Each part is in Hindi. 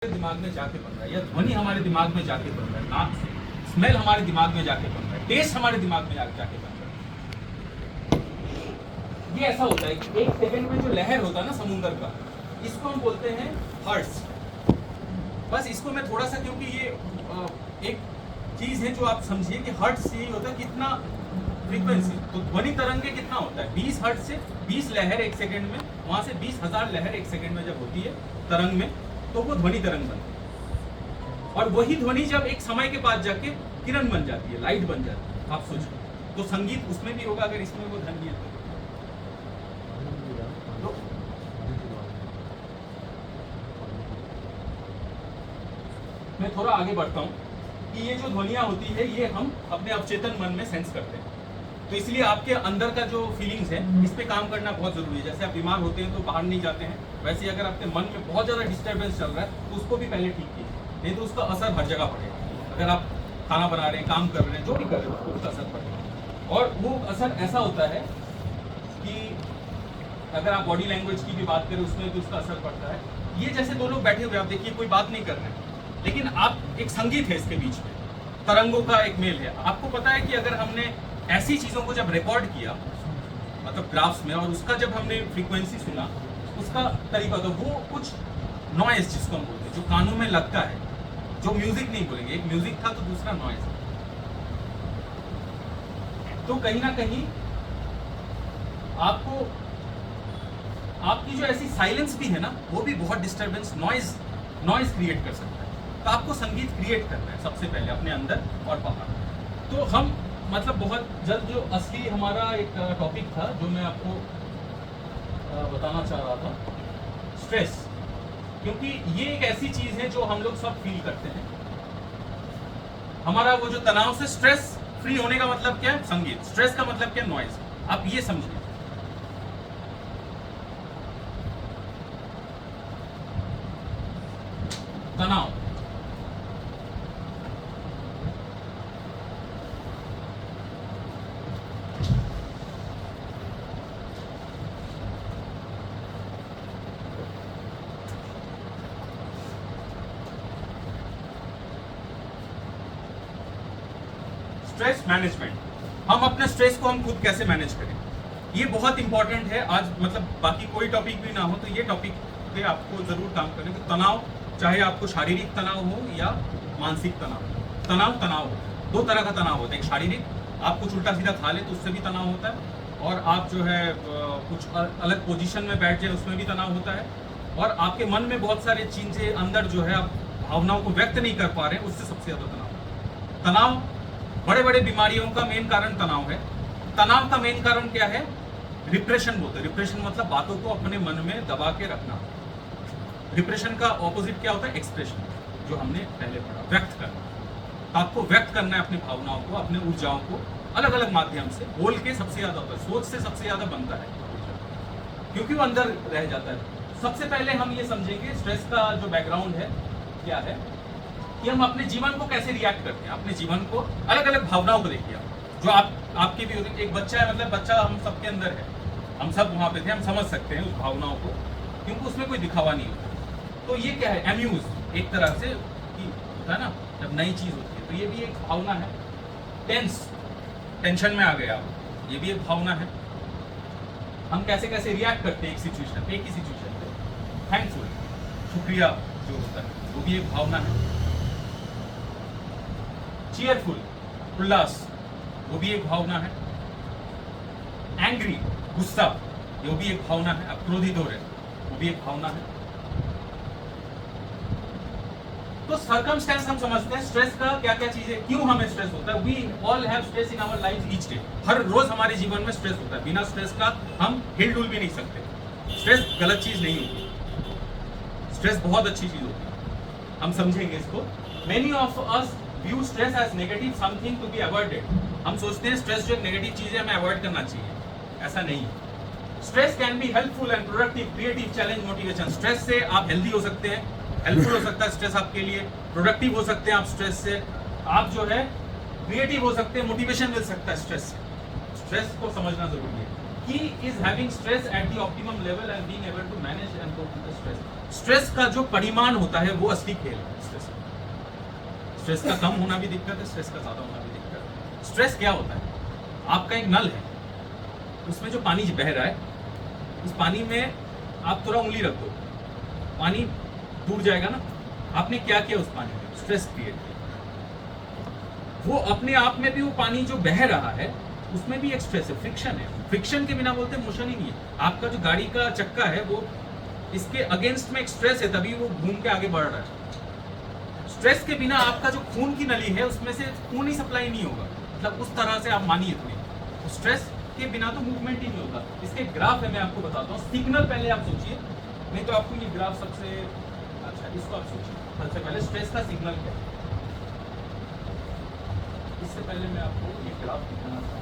दिमाग में जाके बन रहा है, या ध्वनि हमारे दिमाग में जाके बन रहा है, नाक से स्मेल हमारे दिमाग में जाके बन रहा है, टेस्ट हमारे दिमाग में जाके बन रहा है। ये ऐसा होता है कि एक सेकंड में जो लहर होता है ना समुद्र का, इसको हम बोलते हैं हर्ट्स। बस इसको मैं थोड़ा सा, क्योंकि ये एक चीज है जो आप समझिए कि हर्ट्स यही होता है कितना फ्रीक्वेंसी, तो ध्वनि तरंगे कितना होता है 20 हर्ट्ज से 20 लहर एक सेकंड में, वहां से 20,000 लहर एक सेकंड में जब होती है तरंग में, तो वो ध्वनि तरंग बनती है। और वही ध्वनि जब एक समय के बाद जाके किरण बन जाती है, लाइट बन जाती है। आप सोचिए, तो संगीत उसमें भी होगा अगर इसमें वो ध्वनि है तो। मैं थोड़ा आगे बढ़ता हूँ कि ये जो ध्वनियाँ होती है ये हम अपने अवचेतन मन में सेंस करते हैं, तो इसलिए आपके अंदर का जो फीलिंग्स है इस पे काम करना बहुत जरूरी है। जैसे आप बीमार होते हैं तो बाहर नहीं जाते हैं, वैसे ही अगर आपके मन में बहुत ज़्यादा डिस्टर्बेंस चल रहा है तो उसको भी पहले ठीक कीजिए, नहीं तो उसका असर हर जगह पड़ेगा। अगर आप खाना बना रहे हैं, काम कर रहे हैं, जो भी कर रहे हैं, उसका असर पड़ेगा। और वो असर ऐसा होता है कि अगर आप बॉडी लैंग्वेज की भी बात करें उसमें भी उसका असर पड़ता है। ये जैसे दो लोग बैठे हुए, आप देखिए कोई बात नहीं कर रहे हैं, लेकिन आप एक संगीत है इसके बीच में, तरंगों का एक मेल है। आपको पता है कि अगर हमने ऐसी चीज़ों को जब रिकॉर्ड किया, मतलब ग्राफ्स में, और उसका जब हमने फ्रीक्वेंसी सुना, उसका तरीका, तो वो कुछ नॉइज जिसको हम बोलते हैं, जो कानों में लगता है, जो म्यूजिक नहीं बोलेंगे, एक म्यूजिक था तो दूसरा नॉइज। तो कहीं ना कहीं आपको आपकी जो ऐसी साइलेंस भी है ना, वो भी बहुत डिस्टर्बेंस, नॉइज क्रिएट कर सकता है। तो आपको संगीत क्रिएट करना है सबसे पहले अपने अंदर और बाहर। तो हम मतलब बहुत जल्द, जो असली हमारा एक टॉपिक था जो मैं आपको बताना चाह रहा था, स्ट्रेस, क्योंकि ये एक ऐसी चीज है जो हम लोग सब फील करते हैं। हमारा वो जो तनाव से स्ट्रेस फ्री होने का मतलब क्या है? संगीत। स्ट्रेस का मतलब क्या? नॉइज। आप ये समझिए। तनाव, स्ट्रेस मैनेजमेंट, हम अपने स्ट्रेस को हम खुद कैसे मैनेज करें, ये बहुत इंपॉर्टेंट है। आज मतलब बाकी कोई टॉपिक भी ना हो तो ये टॉपिक पे आपको जरूर काम करना कि तनाव, चाहे आपको शारीरिक तनाव हो या मानसिक तनाव, तनाव हो। दो तरह का तनाव होता है, एक शारीरिक, आप कुछ उल्टा सीधा खा ले तो उससे भी तनाव होता है, और आप जो है कुछ अलग पोजीशन में बैठ जाए उसमें भी तनाव होता है, और आपके मन में बहुत सारे चीजें अंदर जो है आप भावनाओं को व्यक्त नहीं कर पा रहे हैं, उससे सबसे ज्यादा तनाव। बड़े बड़े बीमारियों का मेन कारण तनाव है। तनाव का मेन कारण क्या है? रिप्रेशन बोलते हैं। रिप्रेशन मतलब बातों को अपने मन में दबा के रखना। रिप्रेशन का ऑपोजिट क्या होता है? एक्सप्रेशन, जो हमने पहले पढ़ा, व्यक्त करना। तो आपको व्यक्त करना है अपनी भावनाओं को, अपने ऊर्जाओं को अलग अलग माध्यम से। बोल के सबसे ज्यादा होता है, सोच से सबसे ज्यादा बनता है, क्योंकि वो अंदर रह जाता है। सबसे पहले हम ये समझेंगे स्ट्रेस का जो बैकग्राउंड है क्या है, कि हम अपने जीवन को कैसे रिएक्ट करते हैं। अपने जीवन को अलग अलग भावनाओं को देखिए आप, जो आपकी भी होती है। एक बच्चा है, मतलब बच्चा हम सबके अंदर है, हम सब वहाँ पे थे, हम समझ सकते हैं उस भावनाओं को, क्योंकि उसमें कोई दिखावा नहीं होता। तो ये क्या है? एम्यूज, एक तरह से कि होता है ना जब नई चीज होती है, तो ये भी एक भावना है। टेंशन में आ गए आप, ये भी एक भावना है। हम कैसे कैसे रिएक्ट करते हैं एक सिचुएशन, एक ही सिचुएशन पे। थैंकफुल, शुक्रिया जो होता है, वो भी एक भावना है। चीयरफुल, उल्लास, वो भी एक भावना है। एंग्री, गुस्सा, वो भी एक भावना है। आप क्रोधित हो रहे, वो भी एक भावना है। तो सर्कमस्टेंस हम समझते हैं स्ट्रेस का क्या क्या चीजें, क्यों हमें स्ट्रेस होता है। We all have stress in our life each day. हर रोज हमारे जीवन में स्ट्रेस होता है। बिना स्ट्रेस का हम हिल डुल भी नहीं सकते। स्ट्रेस गलत चीज नहीं होती, स्ट्रेस बहुत अच्छी चीज होती है, हम समझेंगे इसको। Many of us view stress as negative, something to be avoided. हम सोचते हैं स्ट्रेस जो एक नेगेटिव चीज है, हमें अवॉइड करना चाहिए। ऐसा नहीं है। Stress can be helpful and productive, creative, challenge, motivation. Stress से आप हेल्दी हो सकते हैं, हेल्पफुल हो सकता है स्ट्रेस आपके लिए, प्रोडक्टिव हो सकते हैं आप स्ट्रेस से, आप जो है क्रिएटिव हो सकते हैं, मोटिवेशन मिल सकता है स्ट्रेस से। स्ट्रेस को समझना जरूरी है। he is having stress at the optimum level and being able to manage and cope with the stress. Stress का जो परिमाण होता है वो असली खेल है। स्ट्रेस का कम होना भी दिक्कत है, स्ट्रेस का ज्यादा होना भी दिक्कत है। स्ट्रेस क्या होता है? आपका एक नल है, उसमें जो पानी बह रहा है, उस पानी में आप थोड़ा उंगली रख दो, पानी टूट जाएगा ना। आपने क्या किया उस पानी में? स्ट्रेस क्रिएट किया। वो अपने आप में भी वो पानी जो बह रहा है उसमें भी एक स्ट्रेस है, फ्रिक्शन है। फ्रिक्शन के बिना बोलते मोशन ही नहीं है। आपका जो गाड़ी का चक्का है वो इसके अगेंस्ट में एक स्ट्रेस है, तभी वो घूम के आगे बढ़ रहा है। स्ट्रेस के बिना आपका जो खून की नली है उसमें से खून ही सप्लाई नहीं होगा, मतलब उस तरह से आप मानिए तो स्ट्रेस के बिना तो मूवमेंट ही नहीं होता। इसके ग्राफ है, मैं आपको बताता हूँ। सिग्नल पहले आप सोचिए, नहीं तो आपको ये ग्राफ सबसे अच्छा, इसको आप सोचिए सबसे पहले स्ट्रेस का सिग्नल क्या है। इससे पहले मैं आपको ये ग्राफ दिखाना चाहूंगा।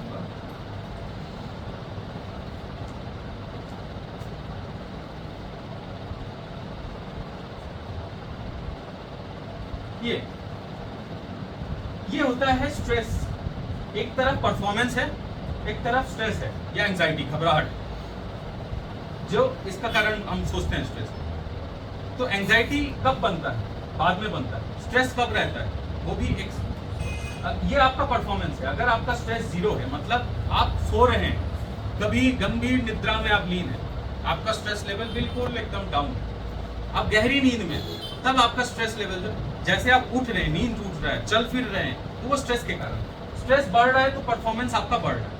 ये होता है स्ट्रेस। एक तरफ परफॉर्मेंस है, एक तरफ स्ट्रेस है या एंजाइटी, घबराहट, जो इसका कारण हम सोचते हैं स्ट्रेस। तो एंजाइटी कब बनता है? बाद में बनता है। स्ट्रेस कब रहता है? वो भी एक, ये आपका परफॉर्मेंस है। अगर आपका स्ट्रेस जीरो है, मतलब आप सो रहे हैं, कभी गंभीर निद्रा में आप लीन है, आपका स्ट्रेस लेवल बिल्कुल एकदम डाउन है, आप गहरी नींद में, तब आपका स्ट्रेस लेवल जो, जैसे आप उठ रहे हैं, नींद टूट रहा है, चल फिर रहे हैं, तो वो स्ट्रेस के कारण। स्ट्रेस बढ़ रहा है तो परफॉर्मेंस आपका बढ़ रहा है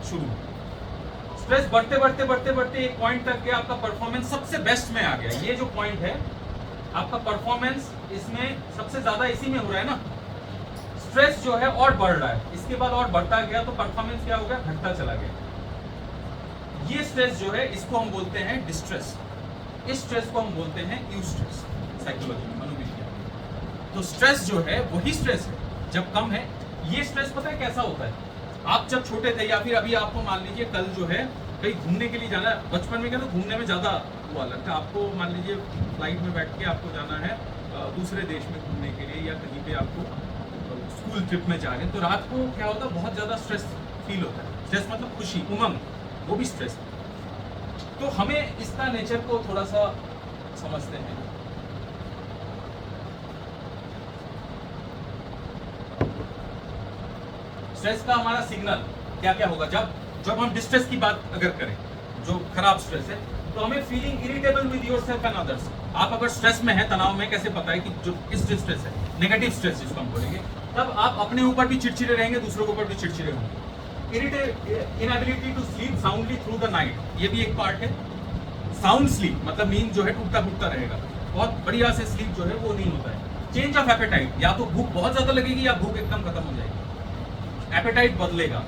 शुरू में। स्ट्रेस बढ़ते बढ़ते बढ़ते बढ़ते एक पॉइंट तक गया, आपका परफॉर्मेंस सबसे बेस्ट में आ गया। ये जो पॉइंट है आपका परफॉर्मेंस, इसमें सबसे ज्यादा इसी में हो रहा है ना। स्ट्रेस जो है और बढ़ रहा है, इसके बाद और बढ़ता गया तो परफॉर्मेंस क्या हो गया? घटता चला गया। ये स्ट्रेस जो है इसको हम बोलते हैं डिस्ट्रेस। इस स्ट्रेस को हम बोलते हैं यूस्ट्रेस, साइकोलॉजी में, मनोविज्ञान। तो स्ट्रेस जो है वही स्ट्रेस है जब कम है। ये स्ट्रेस पता है कैसा होता है? आप जब छोटे थे या फिर अभी आपको मान लीजिए कल जो है कहीं घूमने के लिए जाना है, बचपन में क्या था, घूमने में ज्यादा हुआ लगता है आपको। मान लीजिए फ्लाइट में बैठ के आपको जाना है दूसरे देश में घूमने के लिए, या कहीं पे आपको स्कूल ट्रिप में जा रहे हैं, तो रात को क्या होता है? बहुत ज्यादा स्ट्रेस फील होता है। स्ट्रेस मतलब खुशी, उमंग, वो भी स्ट्रेस। तो हमें इसका नेचर को थोड़ा सा समझते हैं। स्ट्रेस का हमारा सिग्नल क्या क्या होगा? जब हम डिस्ट्रेस की बात अगर करें, जो खराब स्ट्रेस है, तो हमें feeling irritable with yourself and others. आप अगर स्ट्रेस में है, तनाव में, कैसे पता है कि जो इस स्ट्रेस है, नेगेटिव स्ट्रेस जिसको हम बोलेंगे, तब आप अपने ऊपर भी चिड़चिड़े रहेंगे, दूसरों के ऊपर भी चिड़चिड़े होंगे। Inability to sleep soundly through the night, ये भी एक पार्ट है। साउंड स्लीप मतलब नींद जो है टूटता फूटता रहेगा, बहुत बढ़िया से स्लीप जो है वो नहीं होता है। चेंज ऑफ एपेटाइट, या तो भूख बहुत ज्यादा लगेगी या भूख एकदम खत्म हो जाएगी, एपेटाइट बदलेगा।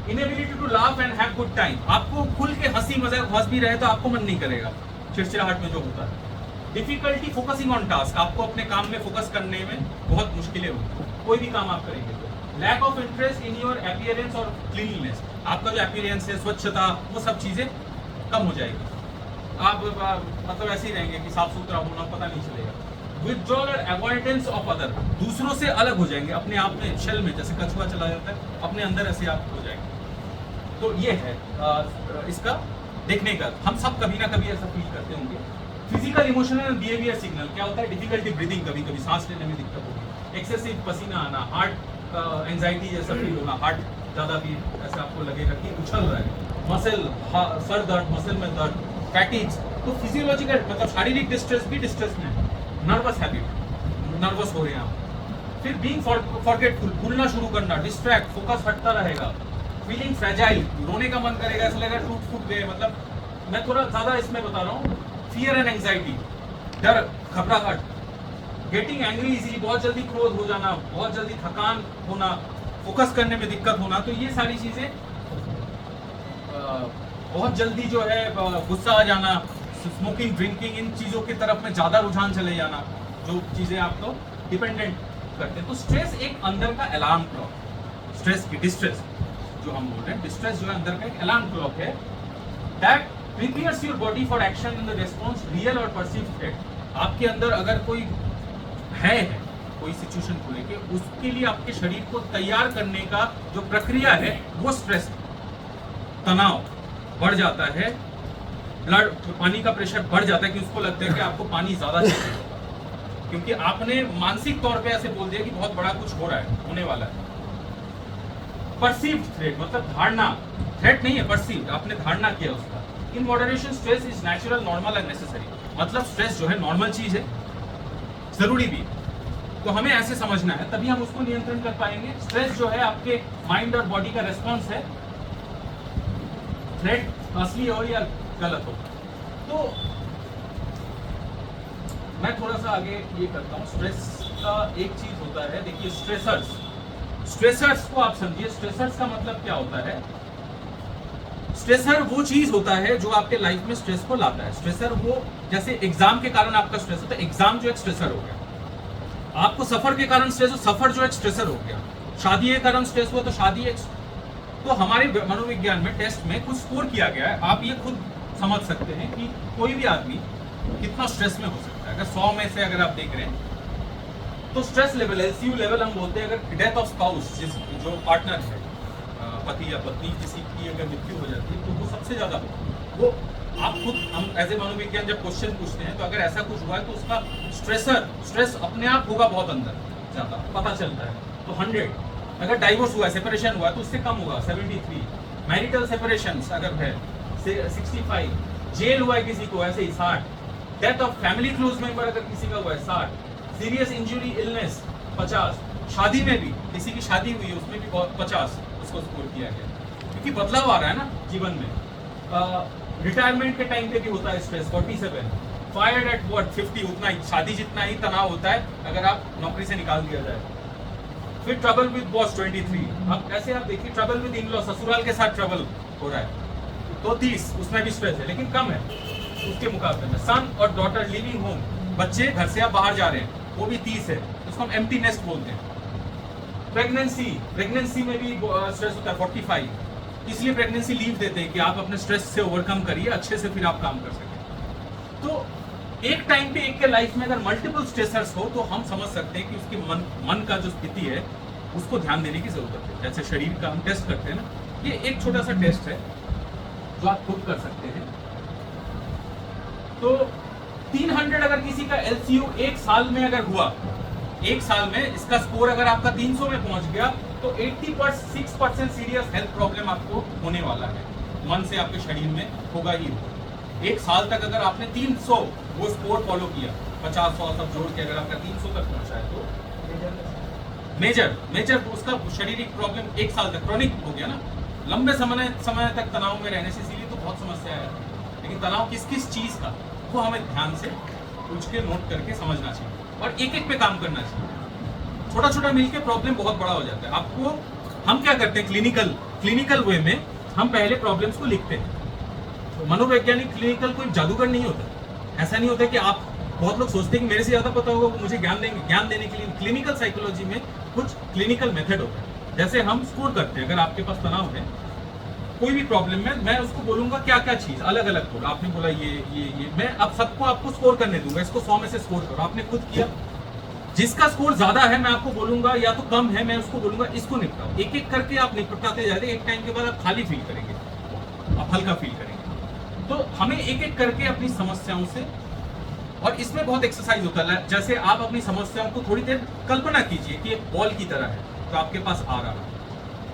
Inability to laugh and have good time, आपको खुल के हंसी मजाक हंस भी रहे तो आपको मन नहीं करेगा, चिड़चिड़ाहट में जो होता है। डिफिकल्टी फोकसिंग ऑन टास्क, आपको अपने काम में फोकस करने में बहुत मुश्किलें होंगी, कोई भी काम आप करेंगे तो। Lack of interest in your appearance और क्लीनलीनेस, आपका जो अपीयरेंस है, स्वच्छता, वो सब चीजें कम हो जाएगी। आप मतलब ऐसे ही रहेंगे कि साफ सुथरा होना पता नहीं चलेगा। विथड्रॉल और अवॉइडेंस ऑफ अदर, दूसरों से अलग हो जाएंगे, अपने आप में शेल में जैसे कछुआ चला जाता है, अपने अंदर ऐसे आप हो जाएंगे। तो ये है इसका देखने का। हम सब कभी ना कभी ऐसा फील करते होंगे। Physical, emotional and behaviour signal क्या होता है? डिफिकल्टी ब्रीदिंग, कभी कभी सांस लेने में दिक्कत होगी, एक्सेसिव पसीना आना, हार्ट एंजाइटी जैसा फील होना, हार्ट ज़्यादा भी ऐसा आपको लगेगा कि उछल रहा है, मसल, सर दर्द, मसल में दर्द, फैटिग्स। तो फिजियोलॉजिकल मतलब शारीरिक डिस्ट्रेस भी डिस्ट्रेस में है। नर्वस हैबिट, नर्वस हो रहे हैं आप। फिर बीइंग फॉरगेटफुल, भूलना शुरू करना, डिस्ट्रैक्ट, फोकस हटता रहेगा। फीलिंग फ्रेजाइल, रोने का मन करेगा, ऐसा लगेगा टूट फूट गए। मतलब मैं थोड़ा ज़्यादा इसमें बता रहा हूँ। फियर एंड एंजाइटी, डर, घबराहट। गेटिंग एंग्री इजीली, बहुत जल्दी क्रोध हो जाना, बहुत जल्दी थकान होना, फोकस करने में दिक्कत होना। तो ये सारी चीज़ें, बहुत जल्दी जो है गुस्सा आ जाना, स्मोकिंग, ड्रिंकिंग, इन चीज़ों की तरफ में ज़्यादा रुझान चले जाना, जो चीज़ें आपको डिपेंडेंट करते हैं। तो स्ट्रेस एक अंदर का अलार्म क्लॉक, स्ट्रेस की डिस्ट्रेस जो हम बोल रहे हैं, डिस्ट्रेस जो है अंदर का एक अलार्म क्लॉक है, that prepares your body for action in the response real और परसीव्ड थ्रेट। आपके अंदर अगर कोई है कोई सिचुएशन को लेके, उसके लिए आपके शरीर को तैयार करने का जो प्रक्रिया है वो स्ट्रेस है। तनाव बढ़ जाता है, ब्लड पानी का प्रेशर बढ़ जाता है कि उसको लगता है कि आपको पानी ज्यादा चाहिए, क्योंकि आपने मानसिक तौर पे ऐसे बोल दिया कि बहुत बड़ा कुछ हो रहा है, होने वाला है। परसीव्ड थ्रेट मतलब धारणा, थ्रेट नहीं है, परसीव्ड, आपने धारणा किया उसका। In moderation stress is natural, normal and necessary, मतलब स्ट्रेस जो है नॉर्मल चीज है, जरूरी भी। तो हमें ऐसे समझना है, तभी हम उसको नियंत्रण कर पाएंगे। स्ट्रेस जो है आपके माइंड और बॉडी का रेस्पॉन्स है, थ्रेट असली हो या गलत हो। तो मैं थोड़ा सा आगे ये करता हूँ। स्ट्रेस का एक चीज होता है, देखिए स्ट्रेसर्स, स्ट्रेसर्स को आप समझिए। स्ट्रेसर्स का मतलब क्या होता है? स्ट्रेसर वो चीज होता है जो आपके लाइफ में स्ट्रेस को लाता है। स्ट्रेसर वो, जैसे एग्जाम के कारण आपका स्ट्रेस होता है, एग्जाम जो एक स्ट्रेसर हो गया। आपको सफर के कारण स्ट्रेस हो, सफर जो एक स्ट्रेसर हो गया। शादी के कारण स्ट्रेस हुआ तो शादी एक। तो हमारे मनोविज्ञान में टेस्ट में कुछ स्कोर किया गया है, आप ये खुद समझ सकते हैं कि कोई भी आदमी कितना स्ट्रेस में हो सकता है। अगर 100 में से अगर आप देख रहे हैं तो स्ट्रेस लेवल, एलसीयू लेवल हम बोलते हैं। अगर डेथ ऑफ स्पाउस, जो पार्टनर है, पति या पत्नी, किसी की अगर मृत्यु हो जाती है तो वो सबसे ज्यादा वो आप खुद, हम एज ए मनोविज्ञान जब क्वेश्चन पूछते हैं तो अगर ऐसा कुछ हुआ है तो उसका स्ट्रेस अपने आप होगा बहुत अंदर ज्यादा, पता चलता है। तो 100, अगर डाइवोर्स हुआ है, सेपरेशन हुआ है तो उससे कम होगा 73, मैरिटल सेपरेशन अगर है 65, जेल हुआ है किसी को ऐसे ही 60, death of family close member अगर किसी का हुआ है 60, सीरियस इंजरी इलनेस 50, शादी में भी किसी की शादी हुई है उसमें भी 50 उसको स्कोर किया गया, क्योंकि बदलाव आ रहा है ना जीवन में। रिटायरमेंट के टाइम पे भी होता है स्ट्रेस 47, फायर्ड एट वर्क 50, उतना ही शादी जितना ही तनाव होता है अगर आप नौकरी से निकाल दिया जाए। फिर ट्रबल विद बॉस 23, अब ऐसे आप देखिए ट्रबल विद इन लॉ, ससुराल के साथ ट्रबल हो रहा है तो 30, उसमें भी स्ट्रेस है लेकिन कम है उसके मुकाबले में। सन और डॉटर लिविंग होम, बच्चे घर से आप बाहर जा रहे हैं, वो भी 30 है, उसको हम एम्प्टी नेस्ट बोलते हैं। प्रेगनेंसी में भी स्ट्रेस होता है 45, इसलिए प्रेगनेंसी लीव देते हैं कि आप अपने स्ट्रेस से ओवरकम करिए, अच्छे से फिर आप काम कर सकें। तो एक टाइम पे एक के लाइफ में अगर मल्टीपल स्ट्रेसर्स हो तो हम समझ सकते हैं कि उसके मन का जो स्थिति है उसको ध्यान देने की जरूरत है। जैसे शरीर का हम टेस्ट करते हैं ना, ये एक छोटा सा टेस्ट है जो आप खुद कर सकते हैं। तो 300 अगर किसी का एलसीयू एक साल में अगर हुआ, एक साल में इसका स्कोर अगर आपका 300 में पहुंच गया तो 86% सीरियस हेल्थ प्रॉब्लम आपको होने वाला है, मन से आपके शरीर में होगा ही होगा। एक साल तक अगर आपने 300 वो स्कोर फॉलो किया, 50-100 सब जोड़ के अगर आपका 300 तक पहुंचा है तो मेजर उसका शारीरिक प्रॉब्लम एक साल तक क्रॉनिक हो गया ना, लंबे समय तक तनाव में रहने से, इसीलिए तो बहुत समस्या है। लेकिन तनाव किस किस चीज का, वो हमें ध्यान से पूछ के नोट करके समझना चाहिए और एक एक पे काम करना चाहिए। छोटा छोटा मिलके प्रॉब्लम बहुत बड़ा हो जाता है। आपको हम क्या करते हैं, क्लिनिकल वे में हम पहले प्रॉब्लम्स को लिखते हैं। तो मनोवैज्ञानिक क्लिनिकल कोई जादूगर नहीं होता, ऐसा नहीं होता कि आप, बहुत लोग सोचते हैं कि मेरे से ज्यादा पता होगा, वो मुझे ज्ञान देने के लिए। क्लिनिकल साइकोलॉजी में कुछ क्लिनिकल मेथड होता है। जैसे हम स्कोर करते हैं, अगर आपके पास तनाव है कोई भी प्रॉब्लम में, मैं उसको बोलूंगा क्या क्या चीज अलग अलग बोला, आपने बोला ये मैं अब सबको आपको स्कोर करने दूंगा, इसको 100 में से स्कोर करो, आपने खुद किया। जिसका स्कोर ज्यादा है मैं आपको बोलूंगा, या तो कम है मैं उसको बोलूंगा इसको निपटाओ। एक एक करके आप निपटाते जा रहे हैं, एक टाइम के बाद आप खाली फील करेंगे, आप हल्का फील करेंगे। तो हमें एक एक करके अपनी समस्याओं से, और इसमें बहुत एक्सरसाइज होता है। जैसे आप अपनी समस्याओं को थोड़ी देर कल्पना कीजिए कि एक बॉल की तरह है तो आपके पास आ रहा है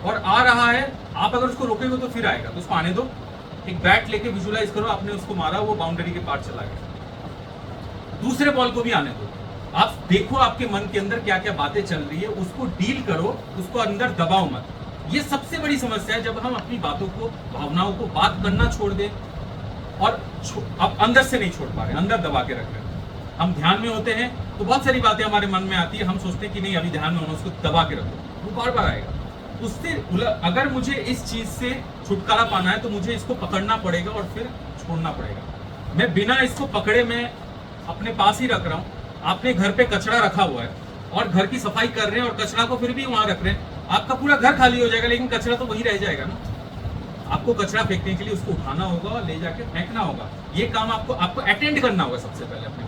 और आ रहा है, आप अगर उसको रोकेंगे तो फिर आएगा, तो उसको आने दो। एक बैट लेके विजुलाइज करो, आपने उसको मारा, वो बाउंड्री के पार चला गया। दूसरे बॉल को भी आने दो, आप देखो आपके मन के अंदर क्या क्या बातें चल रही है, उसको डील करो, उसको अंदर दबाओ मत। ये सबसे बड़ी समस्या है, जब हम अपनी बातों को, भावनाओं को बात करना छोड़ दें और अब अंदर से नहीं छोड़ पा रहे, अंदर दबा के रख रहे हैं। हम ध्यान में होते हैं तो बहुत सारी बातें हमारे मन में आती है, हम सोचते हैं कि नहीं अभी ध्यान में होना, उसको दबा के रखो, वो बार बार आएगा। उससे अगर मुझे इस चीज से छुटकारा पाना है तो मुझे इसको पकड़ना पड़ेगा और फिर छोड़ना पड़ेगा। मैं बिना इसको पकड़े मैं अपने पास ही रख रहा हूँ। आपने घर पे कचरा रखा हुआ है और घर की सफाई कर रहे हैं और कचरा को फिर भी वहां रख रहे हैं, आपका पूरा घर खाली हो जाएगा लेकिन कचरा तो वही रह जाएगा ना। आपको कचरा फेंकने के लिए उसको उठाना होगा और ले जाके फेंकना होगा। ये काम आपको अटेंड करना होगा सबसे पहले अपने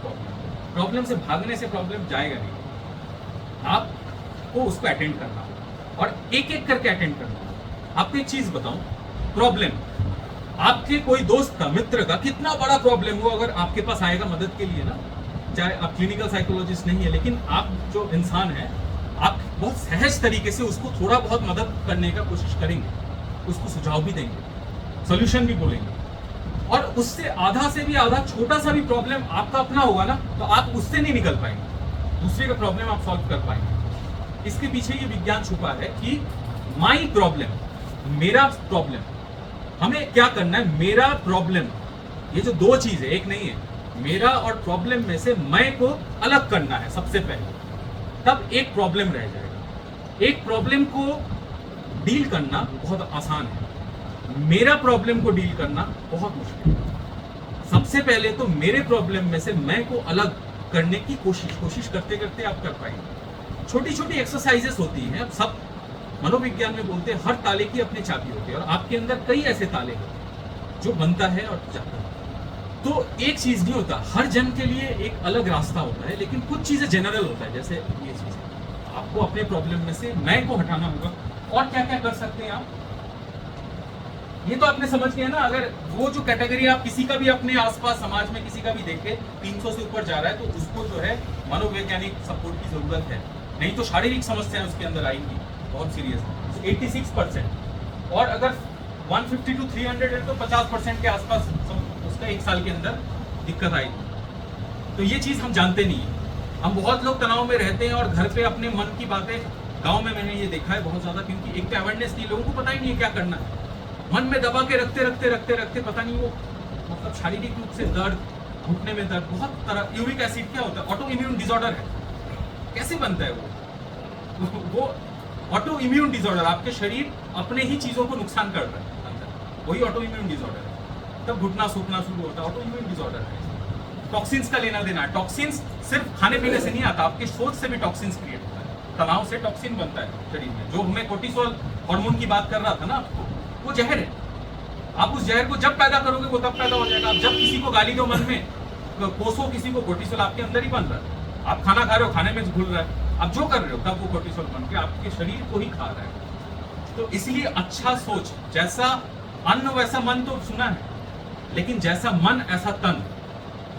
प्रॉब्लम से। भागने से प्रॉब्लम जाएगा नहीं, आपको उसको अटेंड करना होगा और एक एक करके अटेंड करना होगा। आपको एक चीज बताऊं, प्रॉब्लम, आपके कोई दोस्त का, मित्र का कितना बड़ा प्रॉब्लम हो, अगर आपके पास आएगा मदद के लिए ना, चाहे आप क्लिनिकल साइकोलॉजिस्ट नहीं है, लेकिन आप जो इंसान है, आप बहुत सहज तरीके से उसको थोड़ा बहुत मदद करने का कोशिश करेंगे, उसको सुझाव भी देंगे, सोल्यूशन भी बोलेंगे, और उससे आधा से भी आधा छोटा सा भी प्रॉब्लम आपका अपना होगा ना, तो आप उससे नहीं निकल पाएंगे, दूसरे का प्रॉब्लम आप सॉल्व कर पाएंगे। इसके पीछे ये विज्ञान छुपा है कि माई प्रॉब्लम, मेरा प्रॉब्लम, हमें क्या करना है, मेरा प्रॉब्लम, ये जो दो चीज है, एक नहीं है, मेरा और प्रॉब्लम में से मैं को अलग करना है सबसे पहले, तब एक प्रॉब्लम रह जाएगा। एक प्रॉब्लम को डील करना बहुत आसान है, मेरा प्रॉब्लम को डील करना बहुत मुश्किल है। सबसे पहले तो मेरे प्रॉब्लम में से मैं को अलग करने की कोशिश करते करते आप कर पाएंगे। छोटी छोटी एक्सरसाइजेस होती हैं, अब सब मनोविज्ञान में बोलते हैं हर ताले की अपनी चाबी होती है, और आपके अंदर कई ऐसे ताले हैं जो बनता है और जाता है। तो एक चीज नहीं होता, हर जन के लिए एक अलग रास्ता होता है, लेकिन कुछ चीजें जनरल होता है, जैसे ये चीज आपको अपने प्रॉब्लम में से मैं को हटाना होगा। और क्या क्या कर सकते हैं आप, ये तो आपने समझ गया ना। अगर वो जो कैटेगरी आप किसी का भी अपने आसपास समाज में किसी का भी देखे 300 से ऊपर जा रहा है, तो उसको जो है मनोवैज्ञानिक सपोर्ट की जरूरत है, नहीं तो शारीरिक समस्याएं उसके अंदर आएंगी बहुत सीरियस। 86%, और अगर 150 to 300 है तो 50% के आसपास उसका एक साल के अंदर दिक्कत आएगी। तो ये चीज हम जानते नहीं है। हम बहुत लोग तनाव में रहते हैं और घर पे अपने मन की बातें, गांव में मैंने ये देखा है बहुत ज्यादा, क्योंकि एक तो अवेयरनेस नहीं, लोगों को पता ही नहीं है क्या करना है, मन में दबा के रखते पता नहीं वो मतलब शारीरिक रूप से दर्द, घुटने में दर्द, बहुत तरह। यूरिक एसिड क्या होता है, ऑटो इम्यून डिसऑर्डर है, कैसे बनता है वो ऑटो इम्यून डिसऑर्डर, आपके शरीर अपने ही चीजों को नुकसान कर रहा है अंदर, वही ऑटो इम्यून डिसऑर्डर है। तब घुटना सूखना शुरू होता है, ऑटो इम्यून डिसऑर्डर है। टॉक्सिन्स का लेना देना है, टॉक्सिन्स सिर्फ खाने पीने से नहीं आता, आपके सोच से भी टॉक्सिन्स क्रिएट होता है, तनाव से टॉक्सिन बनता है शरीर में। जो हमें कोर्टिसोल हार्मोन की बात कर रहा था ना आपको, वो जहर है। आप उस जहर को जब पैदा करोगे वो तब पैदा हो जाएगा। आप जब किसी को गाली दो मन में, कोसो किसी को, कोर्टिसोल आपके अंदर ही बन रहा है। आप खाना खा रहे हो, खाने में घुल रहा है, आप जो कर रहे हो तब वो कोर्टिसोल बन के आपके शरीर को ही खा रहा है। तो इसलिए अच्छा सोच, जैसा अन्न वैसा मन तो सुना है, लेकिन जैसा मन ऐसा तन,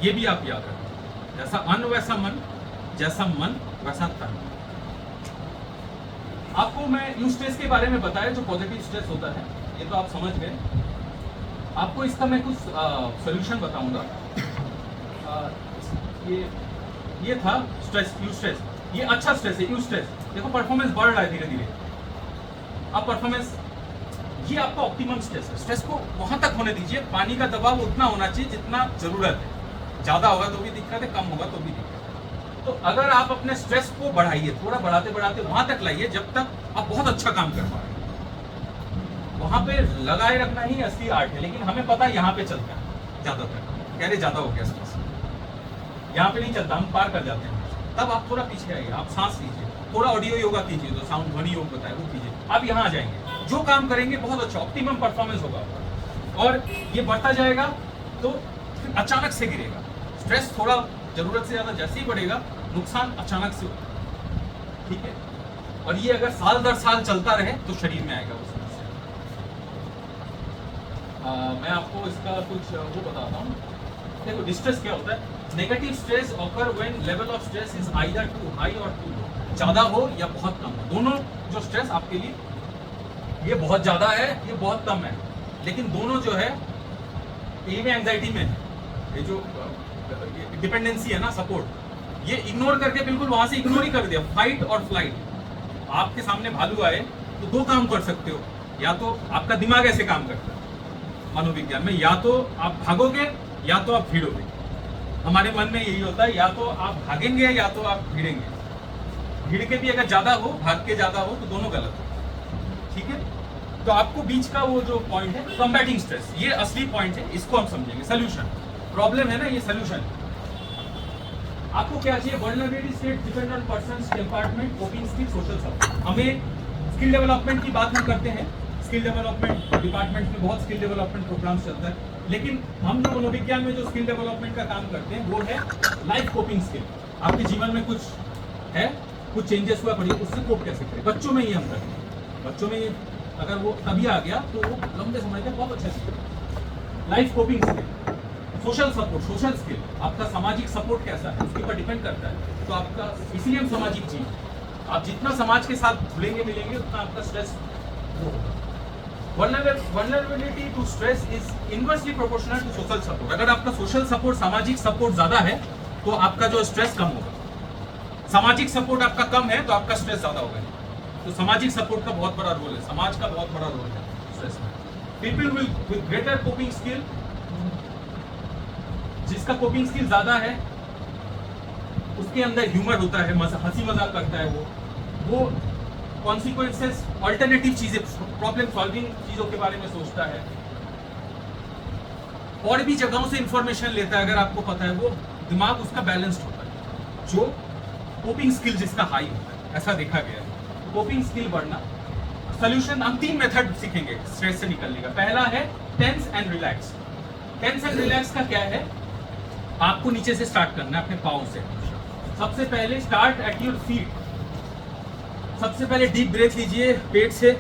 ये भी आप याद रखें। जैसा अन्न वैसा मन, जैसा मन वैसा तन। आपको मैं यूस्ट्रेस के बारे में बताया, जो पॉजिटिव स्ट्रेस होता है, ये तो आप समझ गए। आपको इसका मैं कुछ सॉल्यूशन बताऊंगा। ये था स्ट्रेस, यूस्ट्रेस, ये अच्छा स्ट्रेस है यूस्ट्रेस। देखो परफॉर्मेंस बढ़ रहा है धीरे धीरे, अब परफॉर्मेंस, ये आपका ऑप्टिमम स्ट्रेस है। स्ट्रेस को वहां तक होने दीजिए, पानी का दबाव उतना होना चाहिए जितना जरूरत है, ज्यादा होगा तो भी दिक्कत है, कम होगा तो भी दिक्कत है। तो अगर आप अपने स्ट्रेस को बढ़ाइए, थोड़ा बढ़ाते बढ़ाते वहां तक लाइए जब तक आप बहुत अच्छा काम कर पा रहे हैं। वहां पे लगाए रखना ही असली आर्ट है, लेकिन हमें पता है यहाँ पे चलता है ज्यादातर, कह रहे ज्यादा हो गया स्ट्रेस, यहाँ पे नहीं चलता, हम पार कर जाते हैं। तब आप थोड़ा पीछे आइए, आप सांस लीजिए, थोड़ा ऑडियो योगा कीजिए, जो साउंड ध्वनि योग बताए वो कीजिए, आप यहाँ आ जाएंगे। जो काम करेंगे बहुत अच्छा ऑप्टिमम परफॉर्मेंस होगा, और ये बढ़ता जाएगा तो फिर अचानक से गिरेगा। स्ट्रेस थोड़ा जरूरत से ज्यादा जैसे ही बढ़ेगा, नुकसान अचानक से होगा, ठीक है। और ये अगर साल दर साल चलता रहे तो शरीर में आएगा वो समस्या। मैं आपको इसका कुछ वो बताता हूँ। देखो डिस्ट्रेस क्या होता है, negative stress occur when level of stress is either too high or too low, ज्यादा हो या बहुत कम हो। दोनों जो स्ट्रेस आपके लिए, ये बहुत ज्यादा है, ये बहुत कम है, लेकिन दोनों जो है ये में एंजाइटी में, ये जो डिपेंडेंसी है ना, सपोर्ट, ये इग्नोर करके बिल्कुल वहां से इग्नोर ही कर दिया, फाइट और फ्लाइट। आपके सामने भालू आए तो दो काम कर सकते हो, या तो आपका दिमाग ऐसे काम करता है मनोविज्ञान में, या तो आप भागोगे या तो आप भिड़ोगे। हमारे मन में यही होता है, या तो आप भागेंगे या तो आप भिड़ेंगे। भिड़ के भी अगर ज्यादा हो, भाग के ज्यादा हो, तो दोनों गलत हो, ठीक है। तो आपको बीच का वो जो पॉइंट है, कॉम्बैटिंग स्ट्रेस, ये असली पॉइंट है, इसको हम समझेंगे। सोल्यूशन, प्रॉब्लम है ना, ये सोल्यूशन। आपको क्या चाहिए, vulnerability state depend on persons temperament, coping skill, social support. हमें स्किल डेवलपमेंट की बात हम करते हैं, स्किल डेवलपमेंट डिपार्टमेंट में बहुत स्किल डेवलपमेंट प्रोग्राम्स चलता है, लेकिन हम जो मनोविज्ञान में जो स्किल डेवलपमेंट का काम करते हैं वो है लाइफ कोपिंग स्किल। आपके जीवन में कुछ है, कुछ चेंजेस हुआ, पड़िए उससे कोप कैसे करें। बच्चों में ही हम करते हैं, बच्चों में अगर वो तभी आ गया तो वो लंबे समय तक बहुत अच्छा चीज। Life coping skill, social support, social skill, आपका सामाजिक सपोर्ट कैसा है उसके ऊपर डिपेंड करता है। तो आपका, इसीलिए हम सामाजिक जीव, आप जितना समाज के साथ घुलेंगे मिलेंगे उतना आपका स्ट्रेस होगा। Vulnerability to stress is inversely proportional to social support। अगर आपका सोशल सपोर्ट, सामाजिक सपोर्ट ज्यादा है तो आपका जो स्ट्रेस कम होगा। सामाजिक सपोर्ट आपका कम है तो आपका स्ट्रेस ज्यादा होगा। तो सामाजिक सपोर्ट का बहुत बड़ा रोल है, समाज का बहुत बड़ा रोल है स्ट्रेस में। People with greater coping skill, जिसका कोपिंग स्किल ज्यादा है उसके अंदर ह्यूमर होता है, हंसी मजाक करता है, वो कॉन्सिक्वेंसेस, अल्टरनेटिव चीजें, प्रॉब्लम सॉल्विंग चीजों के बारे में सोचता है, और भी जगहों से इंफॉर्मेशन लेता है। अगर आपको पता है, वो दिमाग उसका बैलेंस्ड होता है, जो कोपिंग स्किल जिसका हाई होता है, ऐसा देखा गया है। कोपिंग स्किल बढ़ना, सोल्यूशन, हम 3 मेथड सीखेंगे स्ट्रेस से निकलने का। पहला है tense and relax. Tense and relax का क्या है, आपको नीचे से स्टार्ट करना है, अपने पाँव से। सबसे पहले स्टार्ट एट योर फीट। सबसे पहले डीप ब्रेथ लीजिए पेट से।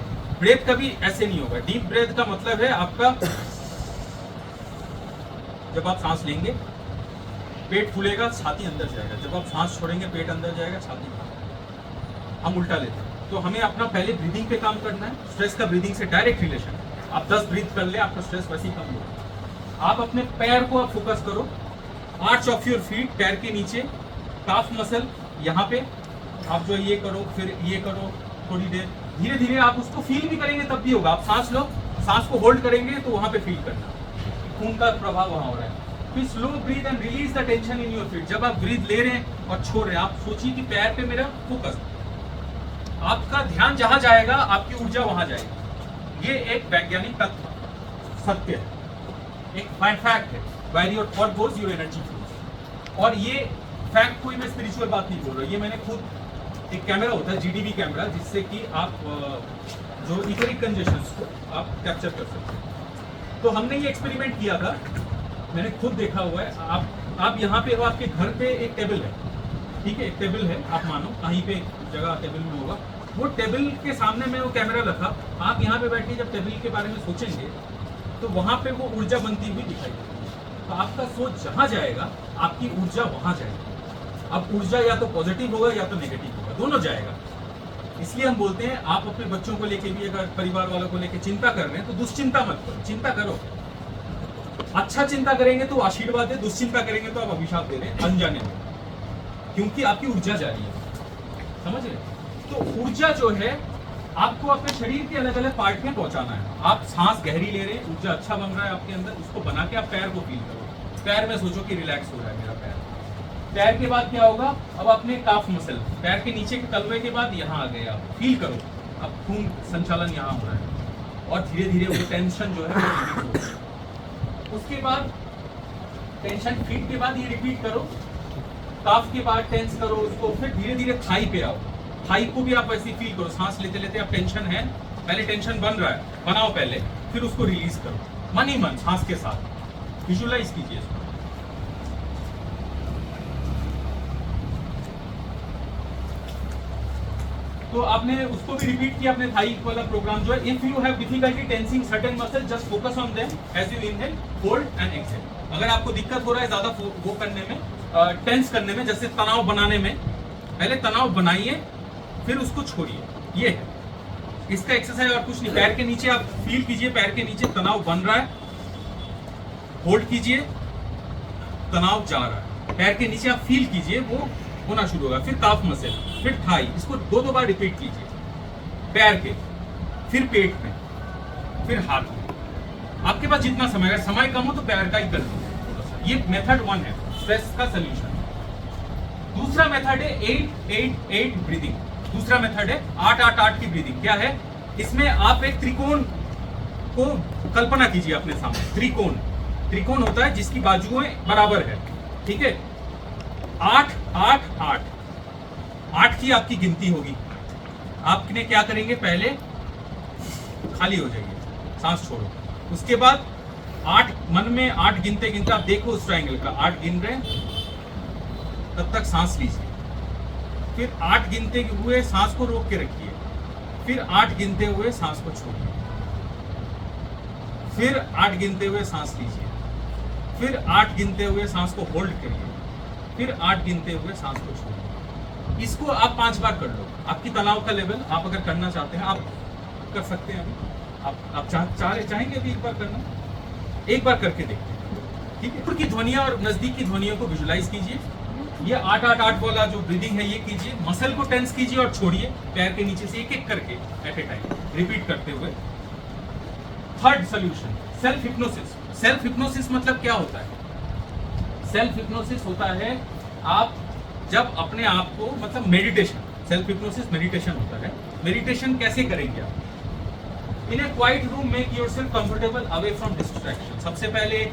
ब्रेथ कभी ऐसे नहीं होगा। डीप ब्रेथ का मतलब है आपका, जब आप सांस लेंगे पेट फूलेगा, छाती अंदर जाएगा। जब आप सांस छोड़ेंगे पेट अंदर जाएगा, छाती बाहर। हम उल्टा लेते हैं। तो हमें अपना पहले ब्रीदिंग पे काम करना है। स्ट्रेस का ब्रीदिंग से डायरेक्ट रिलेशन है। आप 10 ब्रीथ कर ले, आपका स्ट्रेस वैसे ही कम होगा। आप अपने पैर को आप फोकस करो, आर्च ऑफ योर फीट, पैर के नीचे, काफ मसल यहाँ पे आप जो ये करो, फिर ये करो थोड़ी देर। धीरे धीरे आप उसको फील भी करेंगे तब भी होगा। आप सांस लो, सांस को होल्ड करेंगे तो वहां पे फील करना, खून का प्रभाव वहां हो रहा है। फिर slow breath and release the tension in your feet. जब आप ब्रीथ ले रहे हैं और छोड़ रहे हैं, आप सोचिए कि पैर पे मेरा फोकस, आपका ध्यान जहां जाएगा आपकी ऊर्जा वहां जाएगी। ये एक वैज्ञानिक तत्व, सत्य है, एक फैक्ट है। Where your thought goes your energy flows. और ये फैक्ट कोई मैं स्पिरिचुअल बात नहीं बोल रहा, ये मैंने खुद, एक कैमरा होता है GDB कैमरा, जिससे कि आप जो इथेरिक कंजेशंस को आप कैप्चर कर सकते हैं। तो हमने ये एक्सपेरिमेंट किया था, मैंने खुद देखा हुआ है। आप यहाँ पे हो, आपके घर पे एक टेबल है, ठीक है, एक टेबल है, आप मानो कहीं पे जगह टेबल में होगा, वो टेबल के सामने में वो कैमरा रखा। आप यहाँ पे बैठे जब टेबल के बारे में सोचेंगे तो वहाँ पे वो ऊर्जा बनती हुई दिखाई देगी। तो आपका सोच जहाँ जाएगा आपकी ऊर्जा वहाँ जाएगी। अब ऊर्जा या तो पॉजिटिव होगा या तो नेगेटिव होगा, दोनों जाएगा। इसलिए हम बोलते हैं, आप अपने बच्चों को लेके भी, अगर परिवार वालों को लेके चिंता कर रहे हैं तो दुश्चिंता मत करो, चिंता करो। अच्छा चिंता करेंगे तो आशीर्वाद है, दुश्चिंता करेंगे तो आप अभिशाप दे रहे हैं अनजाने में, क्योंकि आपकी ऊर्जा जा रही है। समझ रहे? तो ऊर्जा जो है आपको अपने शरीर के अलग अलग पार्ट में पहुंचाना है। आप सांस गहरी ले रहे हैं, ऊर्जा अच्छा बन रहा है आपके अंदर, उसको बना के आप पैर को फील करो। पैर में सोचो कि रिलैक्स हो रहा है मेरा पैर। पैर के बाद क्या होगा, अब अपने काफ मसल, पैर के नीचे के तलवे के बाद यहाँ आ गए, आप फील करो, अब खून संचालन यहाँ हो रहा है, और धीरे धीरे वो टेंशन जो है वो रिलीज हो रहा है। उसके बाद टेंशन, फीट के बाद ये रिपीट करो, काफ के बाद टेंस करो उसको, फिर धीरे धीरे थाई पे आओ। थाई को भी आप ऐसे फील करो, सांस लेते लेते अब टेंशन है, पहले टेंशन बन रहा है, बनाओ पहले, फिर उसको रिलीज करो मन ही मन, सांस के साथ विजुअलाइज कीजिए इसको। तो आपने उसको भी रिपीट किया, अपने थाई वाला प्रोग्राम जो है। If you have difficulty tensing certain muscle, just focus on them as you inhale, hold and exhale. अगर आपको दिक्कत हो रहा है ज्यादा वो करने में, टेंस करने में, जैसे तनाव बनाने में, पहले तनाव बनाइए फिर उसको छोड़िए। ये है इसका एक्सरसाइज और कुछ नहीं। पैर के नीचे आप फील कीजिए, पैर के नीचे तनाव बन रहा है, होल्ड कीजिए, तनाव जा रहा है। पैर के नीचे आप फील कीजिए, वो होना शुरू होगा। फिर काफ मसल, फिर थाई, इसको 2-2 बार रिपीट कीजिए। पैर के, फिर पेट में, फिर हाथ में। आपके पास जितना समय, अगर समय कम हो तो पैर का ही कर लो। ये मेथड 1 है स्ट्रेस का सलूशन। दूसरा मेथड है 8-8-8 ब्रीदिंग। दूसरा मेथड है 8-8-8 की ब्रीदिंग। क्या है इसमें, आप एक त्रिकोण को कल्पना कीजिए अपने सामने। त्रिकोण होता है जिसकी बाजुएं बराबर है, ठीक है। 8-8-8 8 की आपकी गिनती होगी। आपने क्या करेंगे, पहले खाली हो जाइए, सांस छोड़ो। उसके बाद 8 मन में 8 गिनते गिनते आप देखो उस ट्रायंगल का, 8 गिन रहे हैं, तब तक सांस लीजिए। फिर 8 गिनते हुए सांस को रोक के रखिए, फिर 8 गिनते हुए सांस को छोड़िए, फिर 8 गिनते हुए सांस लीजिए, फिर 8 गिनते हुए सांस को होल्ड करिए, फिर 8 गिनते हुए सांस को छोड़िए। इसको आप 5 बार कर लो। आपकी तनाव का लेवल आप अगर करना चाहते हैं आप कर सकते हैं। अभी आप चाहेंगे अभी एक बार करना, एक बार करके देखते हैं, ठीक है। ऊपर की ध्वनियां और नजदीक की ध्वनियों को विजुलाइज कीजिए। ये 8-8-8 वाला जो ब्रीदिंग है ये कीजिए। मसल को टेंस कीजिए और छोड़िए पैर के नीचे से एक एक करके एट ए टाइम रिपीट करते हुए। Third solution, self hypnosis. Self hypnosis मतलब क्या होता है? सेल्फ हिप्नोसिस होता है आप जब अपने आप को, मतलब मेडिटेशन, सेल्फ हिप्नोसिस मेडिटेशन होता है। मेडिटेशन कैसे करेंगे आप? In a quiet room make yourself comfortable away from distraction. सबसे पहले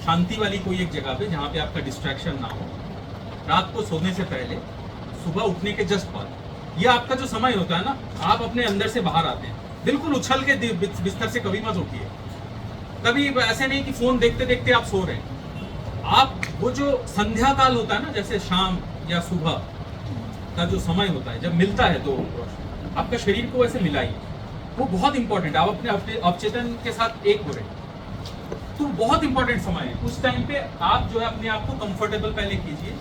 शांति वाली कोई एक जगह पे जहां पे आपका डिस्ट्रैक्शन ना हो। रात को सोने से पहले, सुबह उठने के जस्ट बाद, ये आपका जो समय होता है ना, आप अपने अंदर से बाहर आते हैं। बिल्कुल उछल के बिस्तर से कभी मत उठिए। कभी ऐसे नहीं कि फोन देखते देखते आप सो रहे हैं। आप वो जो संध्या काल होता है ना, जैसे शाम या सुबह का जो समय होता है, जब मिलता है तो आपका शरीर को ऐसे मिलाइए, वो बहुत इंपॉर्टेंट है। आप अपने अवचेतन के साथ एक हो रहे, तो बहुत इंपॉर्टेंट समय है। उस टाइम पे आप जो है अपने आप को कंफर्टेबल पहले कीजिए।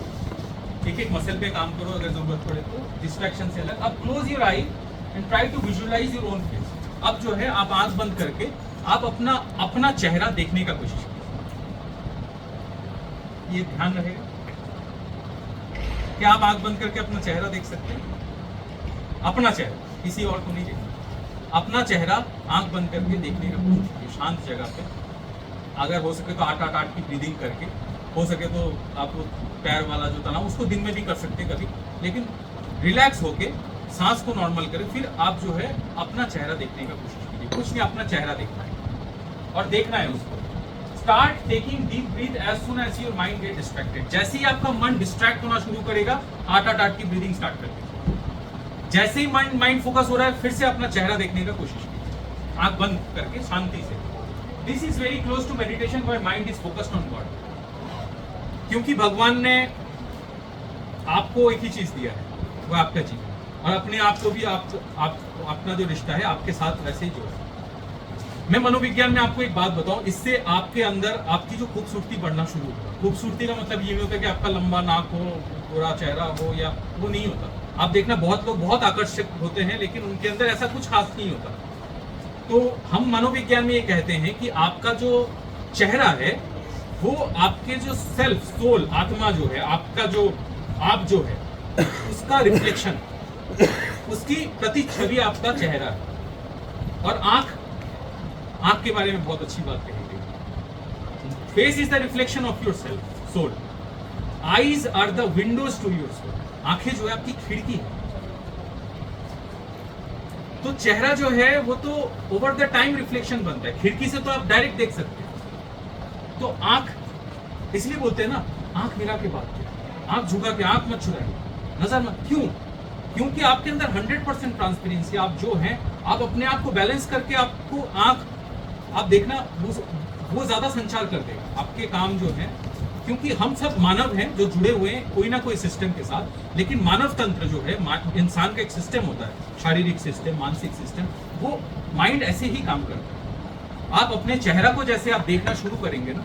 एक एक मसल पे काम करो, अगर जरूरत पड़े तो डिस्ट्रैक्शन से अलग। अब close your eye and try to visualise your own face. अब जो है आप आंख बंद करके आप अपना चेहरा देखने का कोशिश कीजिए। ये ध्यान रहेगा। क्या आप आंख बंद करके अपना चेहरा देख सकते हैं? अपना चेहरा, किसी और को नहीं देखना। अपना चेहरा आंख बंद करके देखने का कोशिश कीजिए, शांत जगह पे। अगर हो सके तो 8-8-8 की ब्रीदिंग करके, हो सके तो आप पैर वाला जो तनाव उसको दिन में भी कर सकते हैं कभी, लेकिन रिलैक्स होके सांस को नॉर्मल करें। फिर आप जो है अपना चेहरा देखने का कोशिश कीजिए। कुछ नहीं, अपना चेहरा देखना है और देखना है उसको। Start taking deep breath as soon as your mind get distracted. जैसे ही आपका मन डिस्ट्रैक्ट होना शुरू करेगा, 8-8-8 की ब्रीदिंग स्टार्ट कर दीजिए। जैसे ही माइंड फोकस हो रहा है, फिर से अपना चेहरा देखने का कोशिश कीजिए, आंख बंद करके शांति से। This is very close to meditation where mind is focused on God. क्योंकि भगवान ने आपको एक ही चीज दिया है, वो आपका जीवन, और अपने आप को भी अपना जो रिश्ता है आपके साथ वैसे ही जोड़ा। मैं मनोविज्ञान में आपको एक बात बताऊं, इससे आपके अंदर आपकी जो खूबसूरती बढ़ना शुरू होगा। खूबसूरती का मतलब ये नहीं होता कि आपका लंबा नाक हो, गोरा चेहरा हो, या वो नहीं होता। आप देखना बहुत लोग बहुत आकर्षक होते हैं, लेकिन उनके अंदर ऐसा कुछ खास नहीं होता। तो हम मनोविज्ञान में ये कहते हैं कि आपका जो चेहरा है वो आपके जो सेल्फ, सोल, आत्मा जो है, आपका जो आप जो है, उसका रिफ्लेक्शन, उसकी प्रतिच्छवि आपका चेहरा है। और आंख के बारे में बहुत अच्छी बात कही गई। Face is the reflection of your self, soul. Eyes are the windows to your soul. आंखें जो है आपकी खिड़की है। तो चेहरा जो है वो तो ओवर द टाइम रिफ्लेक्शन बनता है। खिड़की से तो आप डायरेक्ट देख सकते हैं। तो आंख, इसलिए बोलते हैं ना, आंख मिला के बात करें, आंख झुका के, आंख मत चुराइए, नजर मत। क्यों? क्योंकि आपके अंदर 100% ट्रांसपेरेंसी, आप जो हैं, आप अपने आप को बैलेंस करके आपको आंख, आप देखना, वो ज्यादा संचार कर देगा आपके काम जो है। क्योंकि हम सब मानव हैं जो जुड़े हुए हैं कोई ना कोई सिस्टम के साथ, लेकिन मानव तंत्र जो है, इंसान का एक सिस्टम होता है, शारीरिक सिस्टम, मानसिक सिस्टम, वो माइंड ऐसे ही काम करता है। आप अपने चेहरा को जैसे आप देखना शुरू करेंगे ना,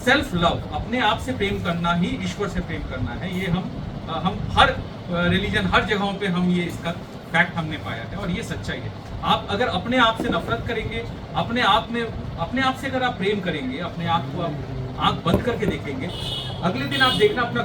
सेल्फ लव, अपने आप से प्रेम करना ही ईश्वर से प्रेम करना है। ये हम हर रिलीजन, हर जगहों पे हम ये इसका फैक्ट हमने पाया है, और ये सच्चाई है। आप अगर अपने आप से नफरत करेंगे, अपने आप से अगर आप प्रेम करेंगे, अपने आप को आप आंख बंद करके देखेंगे, अगले दिन आप देखना अपना